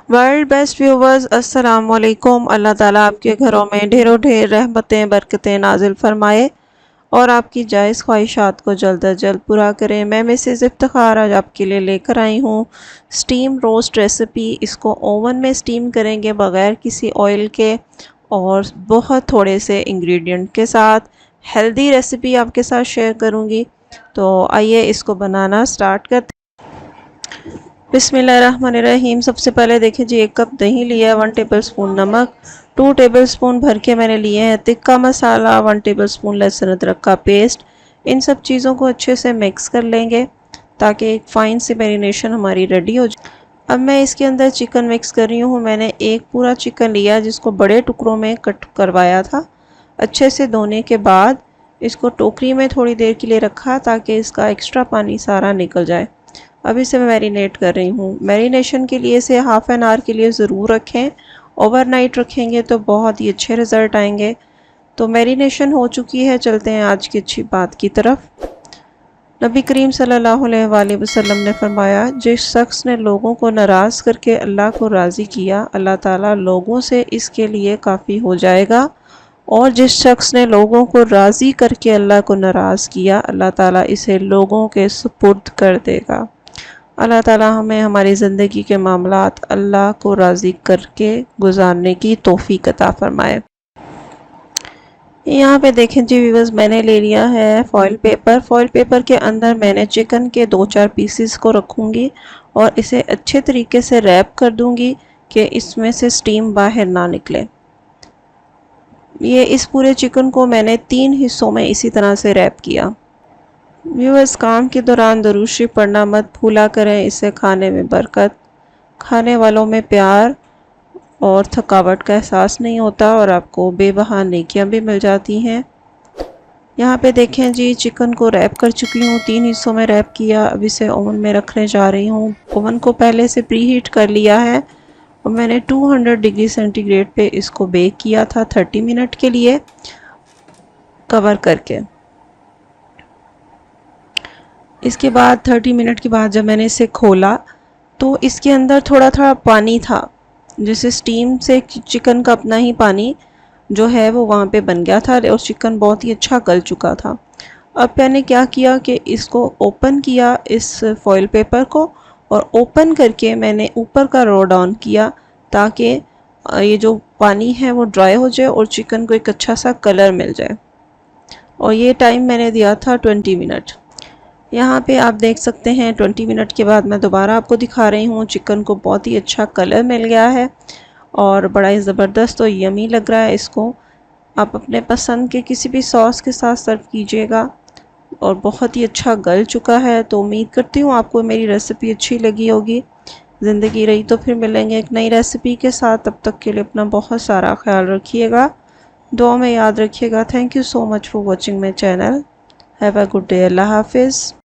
World best viewers अस्सलाम वालेकुम। अल्लाह ताला आपके घरों में ढेरों ढेर रहमतें बरकतें नाजिल फरमाए और आपकी जायज़ ख्वाहिशात को जल्द अज जल्द पूरा करें। मैं मिसेज़ इफ्तिखार आज आपके लिए लेकर आई हूँ स्टीम रोस्ट रेसिपी। इसको ओवन में स्टीम करेंगे बग़ैर किसी ऑयल के और बहुत थोड़े से इंग्रेडिएंट के साथ। हेल्दी रेसिपी आपके साथ शेयर करूँगी, तो आइए इसको बनाना स्टार्ट करते। बिस्मिल्लाहिर्रहमानिर्रहीम। सबसे पहले देखिए जी, 1 कप दही लिया, 1 टेबलस्पून नमक, 2 टेबलस्पून भर के मैंने लिए हैं तिक्का मसाला, 1 टेबलस्पून लहसुन अदरक का पेस्ट। इन सब चीज़ों को अच्छे से मिक्स कर लेंगे ताकि एक फ़ाइन सी मैरिनेशन हमारी रेडी हो जाए। अब मैं इसके अंदर चिकन मिक्स कर रही हूँ। मैंने एक पूरा चिकन लिया जिसको बड़े टुकड़ों में कट करवाया था। अच्छे से धोने के बाद इसको टोकरी में थोड़ी देर के लिए रखा ताकि इसका एक्स्ट्रा पानी सारा निकल जाए। अब इसे मैं मैरिनेट कर रही हूँ। मैरिनेशन के लिए इसे हाफ़ एन आवर के लिए ज़रूर रखें। ओवरनाइट रखेंगे तो बहुत ही अच्छे रिज़ल्ट आएंगे। तो मैरिनेशन हो चुकी है, चलते हैं आज की अच्छी बात की तरफ। नबी करीम सल्लल्लाहु अलैहि वसल्लम ने फरमाया, जिस शख्स ने लोगों को नाराज़ करके अल्लाह को राज़ी किया, अल्लाह ताला लोगों से इसके लिए काफ़ी हो जाएगा। और जिस शख्स ने लोगों को राज़ी करके अल्लाह को नाराज़ किया, अल्लाह ताला इसे लोगों के सुपुर्द कर देगा। अल्लाह ताला हमें हमारी ज़िंदगी के मामलात अल्लाह को राज़ी करके गुजारने की तौफ़ीक अता फ़रमाए। यहाँ पे देखें जी व्यूअर्स, मैंने ले लिया है फॉइल पेपर। फॉइल पेपर के अंदर मैंने चिकन के 2-4 पीसेस को रखूँगी और इसे अच्छे तरीके से रैप कर दूँगी कि इसमें से स्टीम बाहर ना निकले। ये इस पूरे चिकन को मैंने 3 हिस्सों में इसी तरह से रैप किया। व्यूअर्स, काम के दौरान दुरूद शरीफ पढ़ना मत भूला करें, इससे खाने में बरकत, खाने वालों में प्यार और थकावट का एहसास नहीं होता और आपको बेबहा नेकियां भी मिल जाती हैं। यहाँ पे देखें जी, चिकन को रैप कर चुकी हूँ, 3 हिस्सों में रैप किया। अब इसे ओवन में रखने जा रही हूँ। ओवन को पहले से प्री हीट कर लिया है और मैंने 200 डिग्री सेंटीग्रेड पे इसको बेक किया था 30 मिनट के लिए कवर करके। इसके बाद 30 मिनट के बाद जब मैंने इसे खोला तो इसके अंदर थोड़ा थोड़ा पानी था, जैसे स्टीम से चिकन का अपना ही पानी जो है वो वहाँ पे बन गया था और चिकन बहुत ही अच्छा गल चुका था। अब मैंने क्या किया कि इसको ओपन किया, इस फॉइल पेपर को, और ओपन करके मैंने ऊपर का रो डाउन किया ताकि ये जो पानी है वो ड्राई हो जाए और चिकन को एक अच्छा सा कलर मिल जाए। और ये टाइम मैंने दिया था 20 मिनट। यहाँ पे आप देख सकते हैं 20 मिनट के बाद मैं दोबारा आपको दिखा रही हूँ। चिकन को बहुत ही अच्छा कलर मिल गया है और बड़ा ही ज़बरदस्त और यमी लग रहा है। इसको आप अपने पसंद के किसी भी सॉस के साथ सर्व कीजिएगा और बहुत ही अच्छा गल चुका है। तो उम्मीद करती हूँ आपको मेरी रेसिपी अच्छी लगी होगी। ज़िंदगी रही तो फिर मिलेंगे एक नई रेसिपी के साथ। तब तक के लिए अपना बहुत सारा ख्याल रखिएगा, दुआ में याद रखिएगा। Thank you so much for watching my channel. Have a good day. अल्लाह हाफिज़।